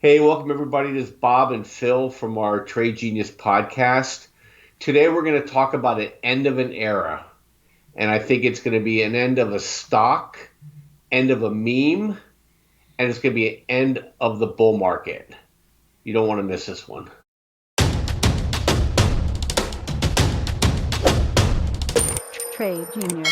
Hey, welcome everybody. This is Bob and Phil from our Trade Genius podcast. Today we're going to talk about an end of an era. And I think it's going to be an end of a stock, end of a meme, and it's going to be an end of the bull market. You don't want to miss this one. Trade Junior.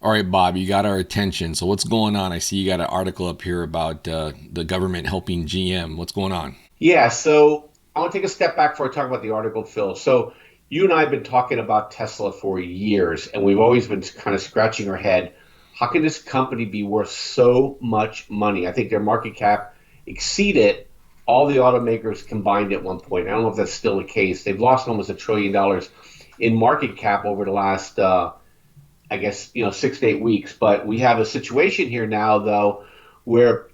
All right, Bob, you got our attention. So what's going on? I see you got an article up here about the government helping GM. What's going on? Yeah, so I want to take a step back before I talk about the article, Phil. So you and I have been talking about Tesla for years, and we've always been kind of scratching our head. How can this company be worth so much money? I think their market cap exceeded all the automakers combined at one point. I don't know if that's still the case. They've lost almost $1 trillion in market cap over the last, I guess, 6 to 8 weeks. But we have a situation here now, though, where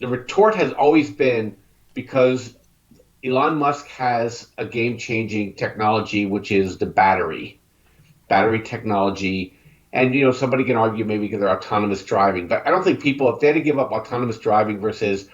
the retort has always been because Elon Musk has a game changing technology, which is the battery technology. And, somebody can argue maybe because they're autonomous driving. But I don't think people, if they had to give up autonomous driving versus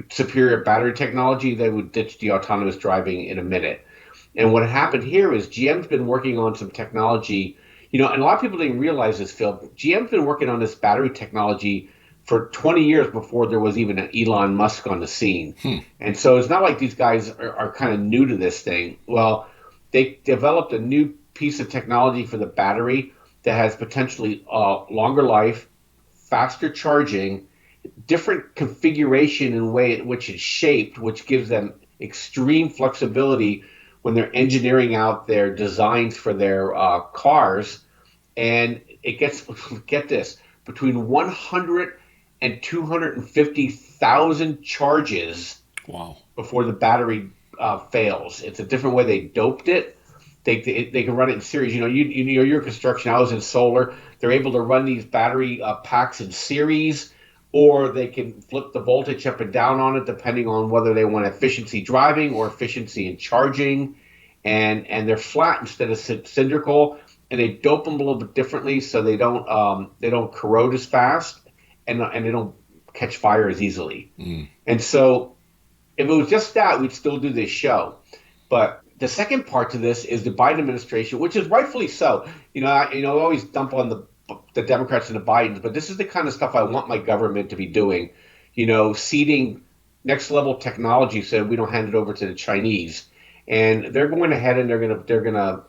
superior battery technology, they would ditch the autonomous driving in a minute. And what happened here is GM's been working on some technology, and a lot of people didn't realize this, Phil. GM's been working on this battery technology for 20 years before there was even an Elon Musk on the scene. And so it's not like these guys are kind of new to this thing. Well, they developed a new piece of technology for the battery that has potentially longer life, faster charging, different configuration and way in which it's shaped, which gives them extreme flexibility when they're engineering out their designs for their cars. And it gets, get this, between 100 and 250,000 charges. Wow. Before the battery fails. It's a different way they doped it. They can run it in series. Your construction. I was in solar. They're able to run these battery packs in series, or they can flip the voltage up and down on it depending on whether they want efficiency driving or efficiency in charging. And they're flat instead of cylindrical, and they dope them a little bit differently so they don't corrode as fast, and they don't catch fire as easily. And so if it was just that, we'd still do this show. But the second part to this is the Biden administration, which is rightfully so. I always dump on the Democrats and the Bidens, but this is the kind of stuff I want my government to be doing. Seeding next level technology so we don't hand it over to the Chinese. And they're going ahead and they're gonna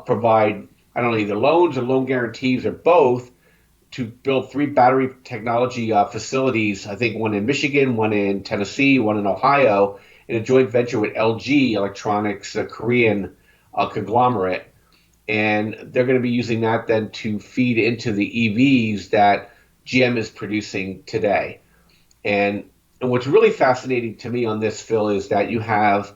provide, I don't know, either loans or loan guarantees or both, to build 3 battery technology facilities. I think one in Michigan, one in Tennessee, one in Ohio, in a joint venture with LG Electronics, a Korean conglomerate. And they're going to be using that then to feed into the EVs that GM is producing today. And what's really fascinating to me on this, Phil, is that you have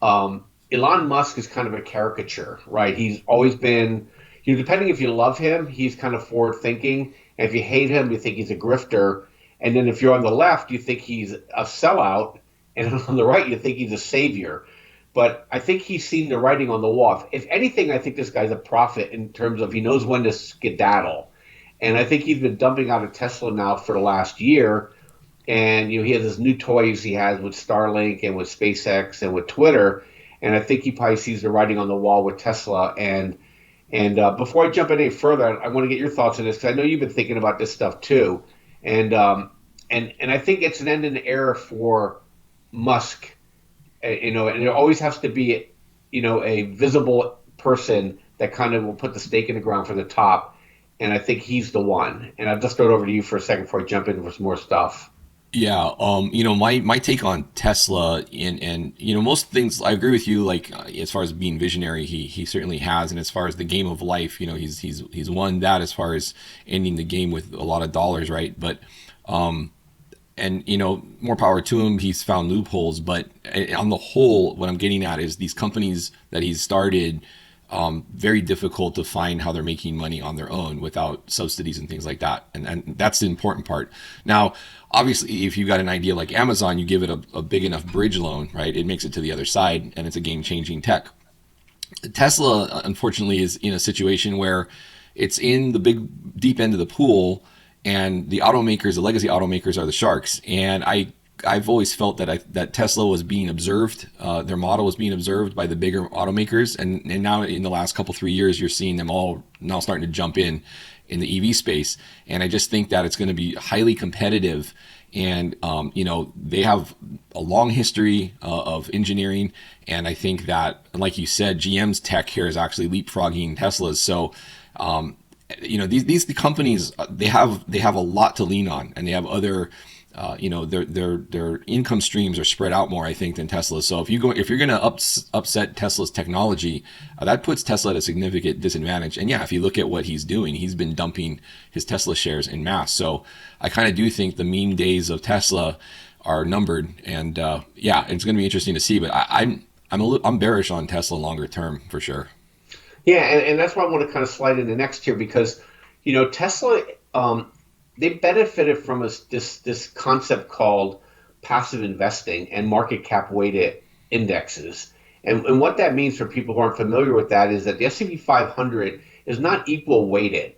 Elon Musk is kind of a caricature, right? He's always been, depending if you love him, he's kind of forward thinking. And if you hate him, you think he's a grifter. And then if you're on the left, you think he's a sellout. And on the right, you think he's a savior. But I think he's seen the writing on the wall. If anything, I think this guy's a prophet in terms of he knows when to skedaddle. And I think he's been dumping out of Tesla now for the last year. And he has his new toys he has with Starlink and with SpaceX and with Twitter. And I think he probably sees the writing on the wall with Tesla. And before I jump any further, I want to get your thoughts on this, because I know you've been thinking about this stuff too. And I think it's an end in the era for Musk. And there always has to be, a visible person that kind of will put the stake in the ground for the top. And I think he's the one. And I'll just throw it over to you for a second before I jump in with some more stuff. Yeah, my take on Tesla and most things I agree with you. Like as far as being visionary, he certainly has, and as far as the game of life, he's won that as far as ending the game with a lot of dollars, right? But and more power to him. He's found loopholes, but on the whole, what I'm getting at is these companies that he's started. Very difficult to find how they're making money on their own without subsidies and things like that. And that's the important part. Now, obviously, if you've got an idea like Amazon, you give it a big enough bridge loan, right? It makes it to the other side, and it's a game-changing tech. Tesla, unfortunately, is in a situation where it's in the big, deep end of the pool, and the automakers, the legacy automakers, are the sharks. And I've always felt that Tesla was being observed. Their model was being observed by the bigger automakers, and now in the last couple 3 years, you're seeing them all now starting to jump in the EV space. And I just think that it's going to be highly competitive. And they have a long history of engineering, and I think that, like you said, GM's tech here is actually leapfrogging Tesla's. So these companies, they have a lot to lean on, and they have other their income streams are spread out more, I think, than Tesla's. So if you're going to upset Tesla's technology, that puts Tesla at a significant disadvantage. And yeah, if you look at what he's doing, he's been dumping his Tesla shares in mass. So I kind of do think the meme days of Tesla are numbered, and it's going to be interesting to see. But I'm bearish on Tesla longer term for sure. Yeah, and that's why I want to kind of slide into next year, because Tesla, they benefited from this concept called passive investing and market cap weighted indexes. And what that means for people who aren't familiar with that is that the S&P 500 is not equal weighted.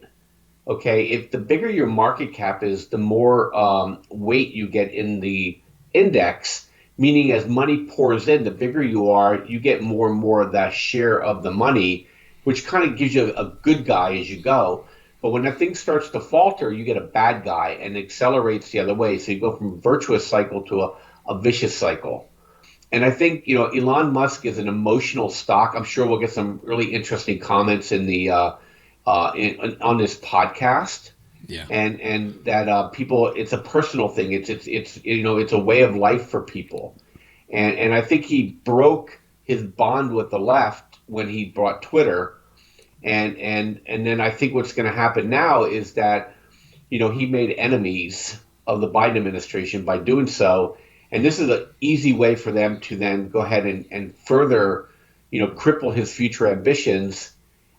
Okay, if the bigger your market cap is, the more weight you get in the index, meaning as money pours in, the bigger you are, you get more and more of that share of the money, which kind of gives you a good guy as you go. But when that thing starts to falter, you get a bad guy, and it accelerates the other way. So you go from a virtuous cycle to a vicious cycle. And I think, Elon Musk is an emotional stock. I'm sure we'll get some really interesting comments in the on this podcast. Yeah. And that people, it's a personal thing. It's a way of life for people. And I think he broke his bond with the left when he brought Twitter. And then I think what's going to happen now is that, he made enemies of the Biden administration by doing so. And this is an easy way for them to then go ahead and further, cripple his future ambitions.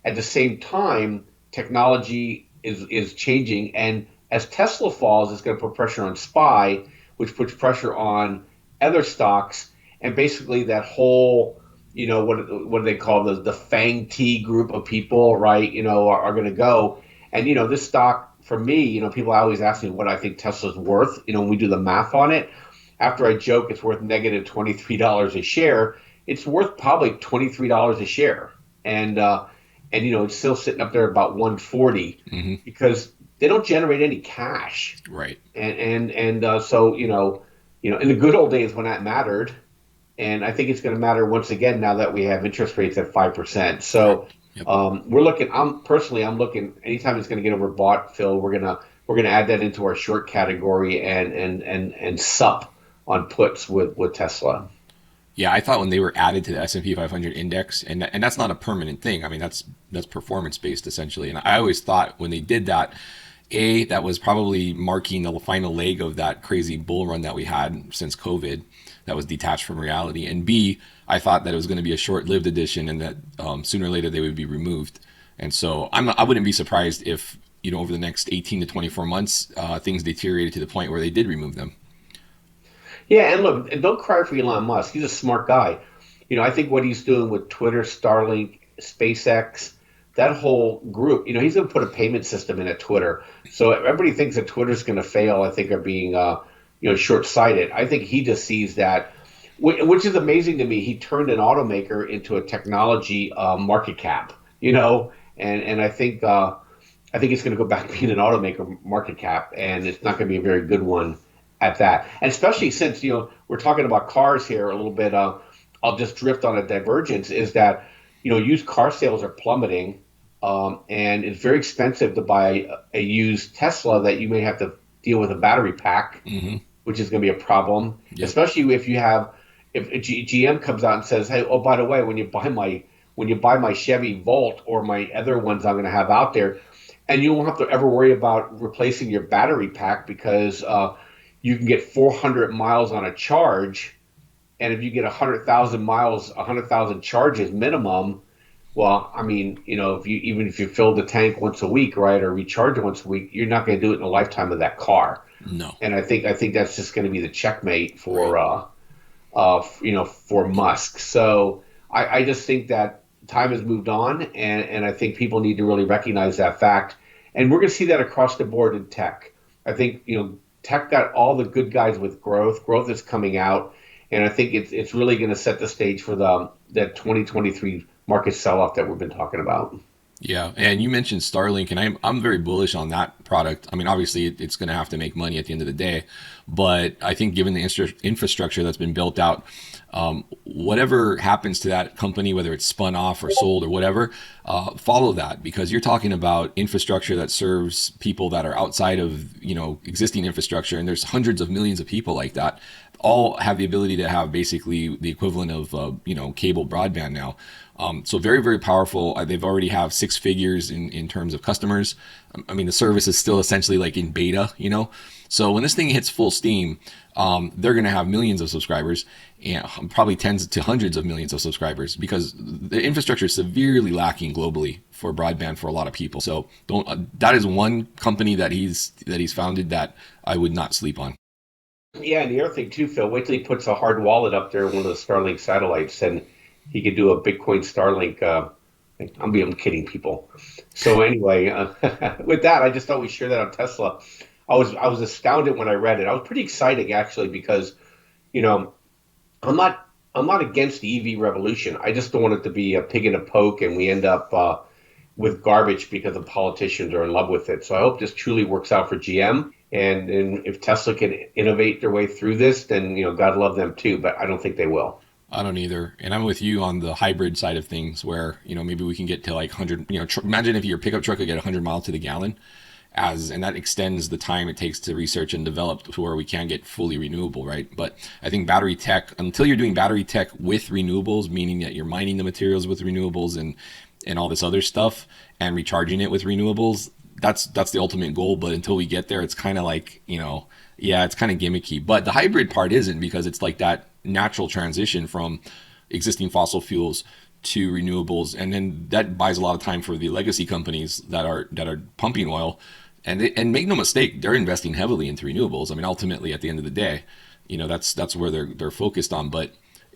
At the same time, technology is changing. And as Tesla falls, it's going to put pressure on SPY, which puts pressure on other stocks. And basically that whole, what do they call the FANG T group of people, right? Are going to go. And this stock, for me, people always ask me what I think Tesla's worth. When we do the math on it, after I joke it's worth negative $23 a share, it's worth probably $23 a share. And it's still sitting up there about 140 because they don't generate any cash. Right. So in the good old days when that mattered. And I think it's going to matter once again now that we have interest rates at 5%. So Yep. we're looking. I'm looking. Anytime it's going to get overbought, Phil, we're gonna add that into our short category and sup on puts with Tesla. Yeah, I thought when they were added to the S&P 500 index, and that's not a permanent thing. I mean, that's performance based essentially. And I always thought when they did that, that was probably marking the final leg of that crazy bull run that we had since COVID, that was detached from reality. And B, I thought that it was going to be a short-lived addition, and that sooner or later they would be removed. And so I wouldn't be surprised if over the next 18 to 24 months things deteriorated to the point where they did remove them. Yeah, and look, and don't cry for Elon Musk. He's a smart guy. I think what he's doing with Twitter, Starlink, SpaceX, that whole group, he's going to put a payment system in at Twitter. So everybody thinks that Twitter's going to fail. I think are being, short-sighted. I think he just sees that, which is amazing to me. He turned an automaker into a technology market cap, and I think it's going to go back to being an automaker market cap, and it's not going to be a very good one at that. And especially since, we're talking about cars here a little bit, I'll just drift on a divergence, is that, used car sales are plummeting, and it's very expensive to buy a used Tesla that you may have to deal with a battery pack, which is going to be a problem, especially if GM comes out and says, hey, oh, by the way, when you buy my Chevy Volt or my other ones I'm going to have out there, and you won't have to ever worry about replacing your battery pack because you can get 400 miles on a charge. And if you get 100,000 miles, 100,000 charges minimum, well, I mean, if you fill the tank once a week, right, or recharge it once a week, you're not going to do it in the lifetime of that car. No. And I think that's just going to be the checkmate for for Musk. So I just think that time has moved on, and I think people need to really recognize that fact. And we're going to see that across the board in tech. I think tech got all the good guys with growth. Growth is coming out, and I think it's really going to set the stage for that 2023 market sell off that we've been talking about. Yeah, and you mentioned Starlink, and I'm very bullish on that product. I mean, obviously, it's going to have to make money at the end of the day, but I think given the infrastructure that's been built out, whatever happens to that company, whether it's spun off or sold or whatever, follow that, because you're talking about infrastructure that serves people that are outside of existing infrastructure, and there's hundreds of millions of people like that. All have the ability to have basically the equivalent of cable broadband now. So very, very powerful. They've already have six figures in terms of customers. I mean, the service is still essentially like in beta, So when this thing hits full steam, they're going to have millions of subscribers, and probably tens to hundreds of millions of subscribers, because the infrastructure is severely lacking globally for broadband for a lot of people. So that is one company that he's founded that I would not sleep on. Yeah, and the other thing too, Phil, wait till he puts a hard wallet up there, one of the Starlink satellites, and he could do a Bitcoin Starlink. I'm kidding people. So anyway, with that, I just thought we'd share that on Tesla. I was astounded when I read it. I was pretty excited actually, because I'm not against the EV revolution. I just don't want it to be a pig in a poke, and we end up with garbage because the politicians are in love with it. So I hope this truly works out for GM. And if Tesla can innovate their way through this, then God love them too. But I don't think they will. I don't either. And I'm with you on the hybrid side of things, where maybe we can get to like 100. Imagine if your pickup truck could get 100 miles to the gallon, and that extends the time it takes to research and develop to where we can get fully renewable, right? But I think battery tech, until you're doing battery tech with renewables, meaning that you're mining the materials with renewables and all this other stuff and recharging it with renewables, that's the ultimate goal. But until we get there, it's kind of like, yeah, it's kind of gimmicky. But the hybrid part isn't, because it's like that natural transition from existing fossil fuels to renewables, and then that buys a lot of time for the legacy companies that are pumping oil. And make no mistake, they're investing heavily into renewables. I mean, ultimately, at the end of the day, that's where they're focused on. But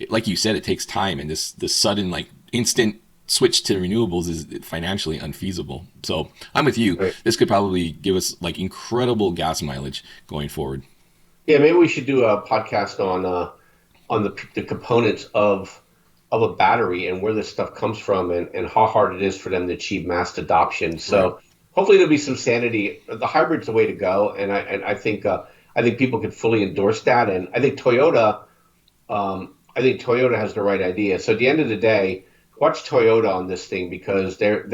like you said, it takes time, and this sudden, like, instant switch to renewables is financially unfeasible. So I'm with you. Right. This could probably give us like incredible gas mileage going forward. Yeah, maybe we should do a podcast on the components of a battery and where this stuff comes from, and how hard it is for them to achieve mass adoption. So right. Hopefully there'll be some sanity. The hybrid's the way to go, and I think people can fully endorse that. And I think Toyota has the right idea. So at the end of the day, watch Toyota on this thing, because they're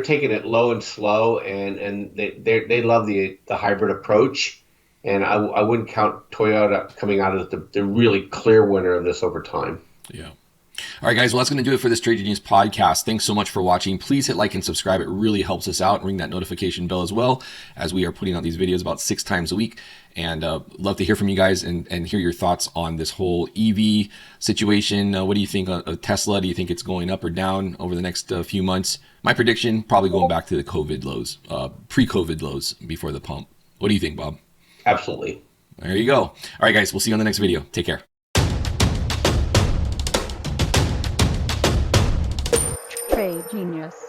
taking it low and slow, and they love the hybrid approach. And I wouldn't count Toyota coming out as the really clear winner of this over time. Yeah. All right, guys. Well, that's going to do it for this Trade Genius podcast. Thanks so much for watching. Please hit like and subscribe. It really helps us out. Ring that notification bell as well, as we are putting out these videos about 6 times a week. And love to hear from you guys and hear your thoughts on this whole EV situation. What do you think of Tesla? Do you think it's going up or down over the next few months? My prediction, probably going back to the COVID lows, pre-COVID lows before the pump. What do you think, Bob? Absolutely. There you go. All right, guys. We'll see you on the next video. Take care. Trade Genius.